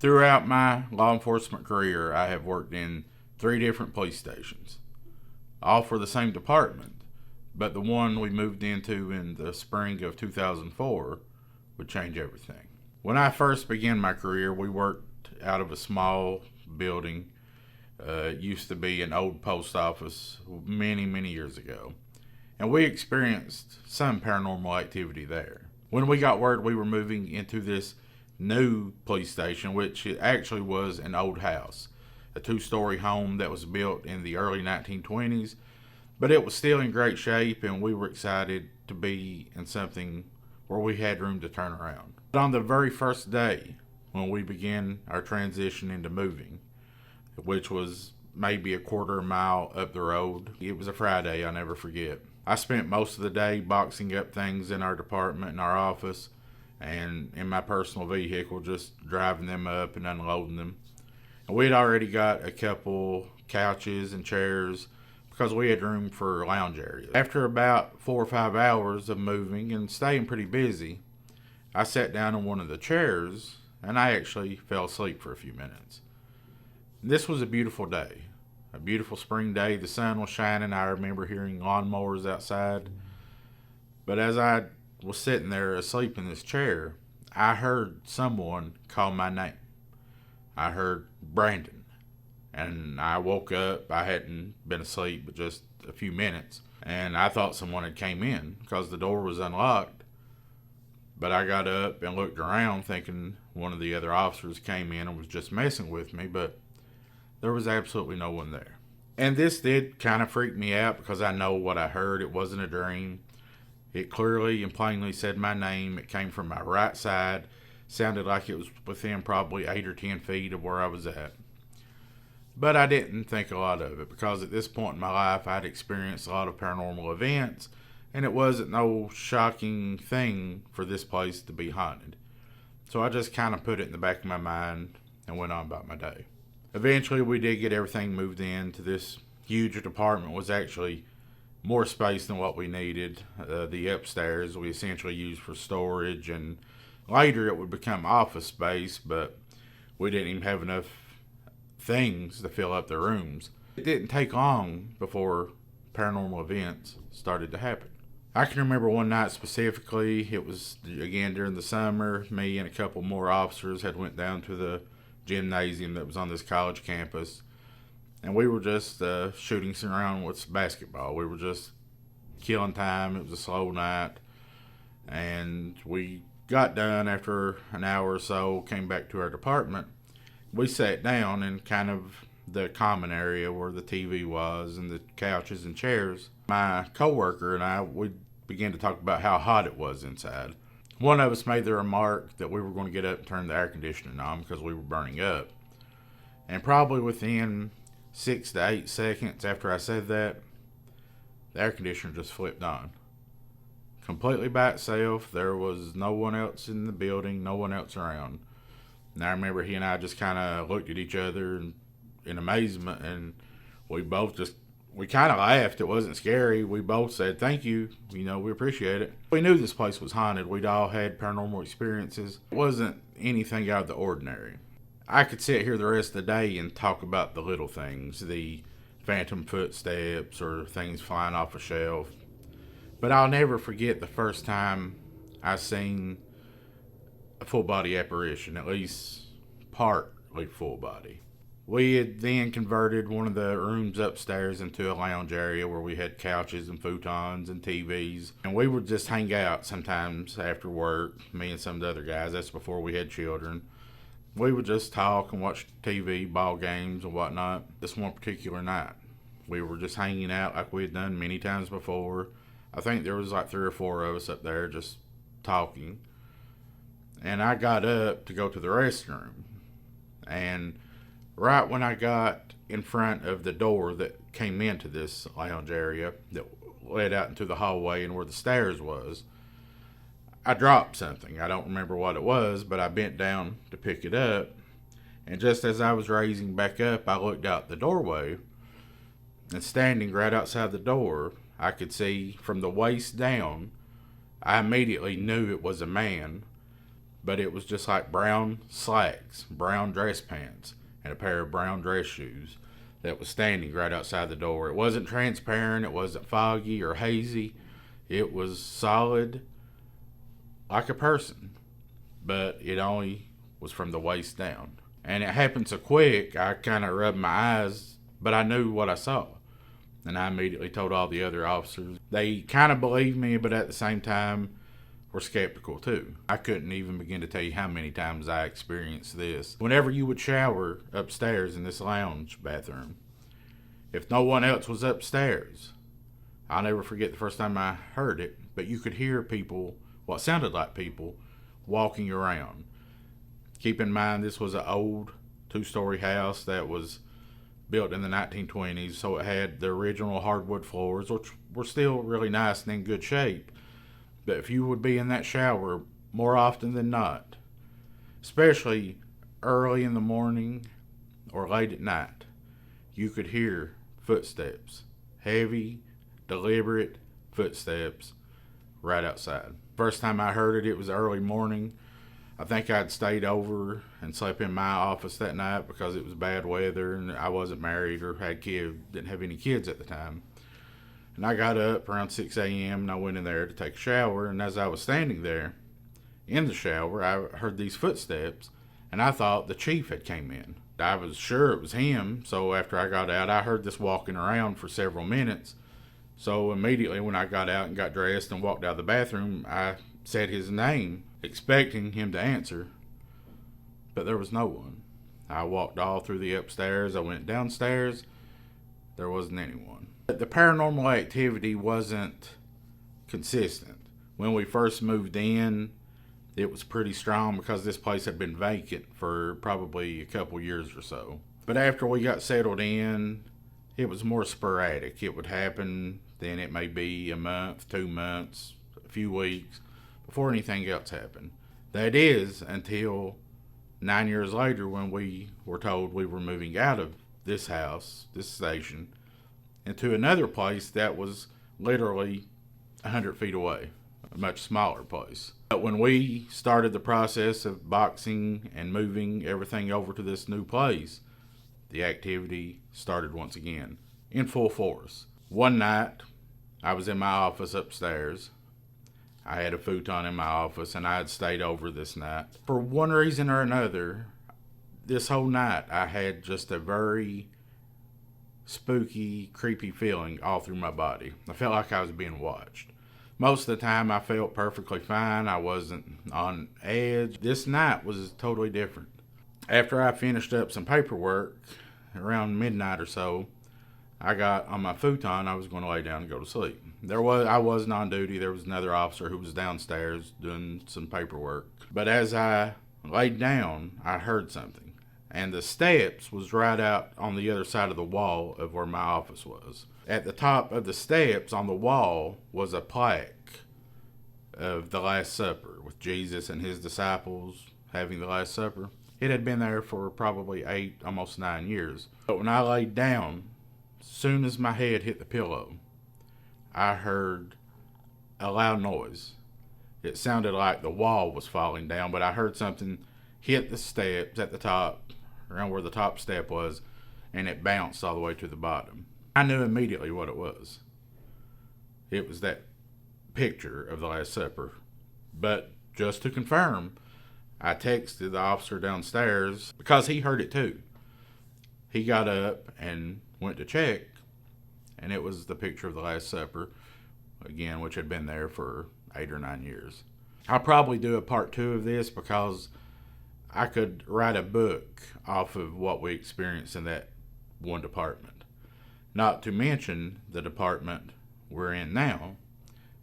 Throughout my law enforcement career, I have worked in 3 different police stations, all for the same department, but the one we moved into in the spring of 2004 would change everything. When I first began my career, we worked out of a small building. It used to be an old post office many, many years ago, and we experienced some paranormal activity there. When we got word we were moving into this new police station, which it actually was an old house, a 2-story home that was built in the early 1920s, but it was still in great shape, and we were excited to be in something where we had room to turn around. But on the very first day when we began our transition into moving, which was maybe a quarter mile up the road, it was a Friday, I'll never forget. I spent most of the day boxing up things in our department and our office, and in my personal vehicle, just driving them up and unloading them. And we had already got a couple couches and chairs because we had room for lounge areas. After about 4 or 5 hours of moving and staying pretty busy, I sat down in one of the chairs and I actually fell asleep for a few minutes. This was a beautiful day, a beautiful spring day. The sun was shining. I remember hearing lawnmowers outside. But as I was sitting there asleep in this chair, I heard someone call my name. I heard Brandon. And I woke up. I hadn't been asleep but just a few minutes. And I thought someone had came in because the door was unlocked. But I got up and looked around thinking one of the other officers came in and was just messing with me. But there was absolutely no one there. And this did kind of freak me out because I know what I heard. It wasn't a dream. It clearly and plainly said my name. It came from my right side. Sounded like it was within probably 8 or 10 feet of where I was at. But I didn't think a lot of it because at this point in my life I'd experienced a lot of paranormal events, and it wasn't no shocking thing for this place to be haunted. So I just kind of put it in the back of my mind and went on about my day. Eventually we did get everything moved into this huge apartment. Was actually more space than what we needed. The upstairs we essentially used for storage, and later it would become office space, but we didn't even have enough things to fill up the rooms. It didn't take long before paranormal events started to happen. I can remember one night specifically. It was again during the summer. Me and a couple more officers had went down to the gymnasium that was on this college campus, and we were just shooting around with basketball. We were just killing time. It was a slow night, and we got done after an hour or so, came back to our department. We sat down in kind of the common area where the TV was and the couches and chairs. My coworker and I, we began to talk about how hot it was inside. One of us made the remark that we were going to get up and turn the air conditioning on because we were burning up. And probably within 6 to 8 seconds after I said that, the air conditioner just flipped on. Completely by itself. There was no one else in the building, no one else around. And I remember he and I just kind of looked at each other in amazement, and we kind of laughed. It wasn't scary. We both said, thank you. We appreciate it. We knew this place was haunted. We'd all had paranormal experiences. It wasn't anything out of the ordinary. I could sit here the rest of the day and talk about the little things, the phantom footsteps or things flying off a shelf. But I'll never forget the first time I seen a full body apparition, at least partly full body. We had then converted one of the rooms upstairs into a lounge area where we had couches and futons and TVs. And we would just hang out sometimes after work, me and some of the other guys. That's before we had children. We would just talk and watch TV, ball games and whatnot. This one particular night, we were just hanging out like we had done many times before. I think there was like 3 or 4 of us up there just talking. And I got up to go to the restroom. And right when I got in front of the door that came into this lounge area that led out into the hallway and where the stairs was, I dropped something. I don't remember what it was, but I bent down to pick it up. And just as I was raising back up, I looked out the doorway, and standing right outside the door, I could see from the waist down. I immediately knew it was a man, but it was just like brown slacks, brown dress pants, and a pair of brown dress shoes that was standing right outside the door. It wasn't transparent, it wasn't foggy or hazy. It was solid like a person, but it only was from the waist down. And it happened so quick, I kind of rubbed my eyes, but I knew what I saw. And I immediately told all the other officers. They kind of believed me, but at the same time were skeptical too. I couldn't even begin to tell you how many times I experienced this. Whenever you would shower upstairs in this lounge bathroom, if no one else was upstairs, I'll never forget the first time I heard it, but you could hear people, what sounded like people, walking around. Keep in mind, this was an old two-story house that was built in the 1920s, so it had the original hardwood floors, which were still really nice and in good shape. But if you would be in that shower more often than not, especially early in the morning or late at night, you could hear footsteps, heavy, deliberate footsteps right outside. First time I heard it, it was early morning. I think I'd stayed over and slept in my office that night because it was bad weather and I wasn't married or had kids, didn't have any kids at the time. And I got up around 6 a.m. and I went in there to take a shower. And as I was standing there in the shower, I heard these footsteps and I thought the chief had came in. I was sure it was him. So after I got out, I heard this walking around for several minutes. So immediately when I got out and got dressed and walked out of the bathroom, I said his name, expecting him to answer, but there was no one. I walked all through the upstairs. I went downstairs. There wasn't anyone. The paranormal activity wasn't consistent. When we first moved in, it was pretty strong because this place had been vacant for probably a couple years or so. But after we got settled in, it was more sporadic. It would happen, then it may be a month, 2 months, a few weeks before anything else happened. That is until 9 years later when we were told we were moving out of this house, this station, into another place that was literally 100 feet away, a much smaller place. But when we started the process of boxing and moving everything over to this new place, the activity started once again in full force. One night, I was in my office upstairs. I had a futon in my office and I had stayed over this night. For one reason or another, this whole night I had just a very spooky, creepy feeling all through my body. I felt like I was being watched. Most of the time I felt perfectly fine. I wasn't on edge. This night was totally different. After I finished up some paperwork around midnight or so, I got on my futon. I was going to lay down and go to sleep. I wasn't on duty. There was another officer who was downstairs doing some paperwork. But as I laid down, I heard something. And the steps was right out on the other side of the wall of where my office was. At the top of the steps on the wall was a plaque of the Last Supper with Jesus and his disciples having the Last Supper. It had been there for probably 8, almost 9 years. But when I laid down, as soon as my head hit the pillow, I heard a loud noise. It sounded like the wall was falling down, but I heard something hit the steps at the top, around where the top step was, and it bounced all the way to the bottom. I knew immediately what it was. It was that picture of the Last Supper. But just to confirm, I texted the officer downstairs because he heard it too. He got up and went to check, and it was the picture of the Last Supper, again, which had been there for 8 or 9 years. I'll probably do a part 2 of this because I could write a book off of what we experienced in that one department. Not to mention the department we're in now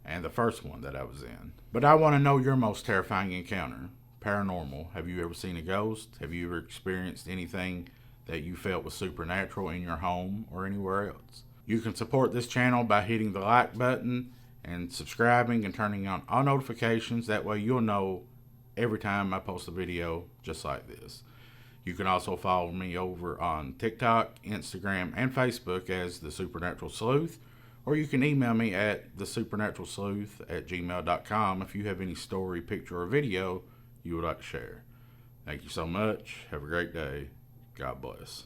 and the first one that I was in. But I want to know your most terrifying encounter. Paranormal. Have you ever seen a ghost? Have you ever experienced anything that you felt was supernatural in your home or anywhere else? You can support this channel by hitting the like button and subscribing and turning on all notifications. That way you'll know every time I post a video just like this. You can also follow me over on TikTok, Instagram, and Facebook as The Supernatural Sleuth, or you can email me at thesupernaturalsleuth@gmail.com if you have any story, picture, or video you would like to share. Thank you so much. Have a great day. God bless.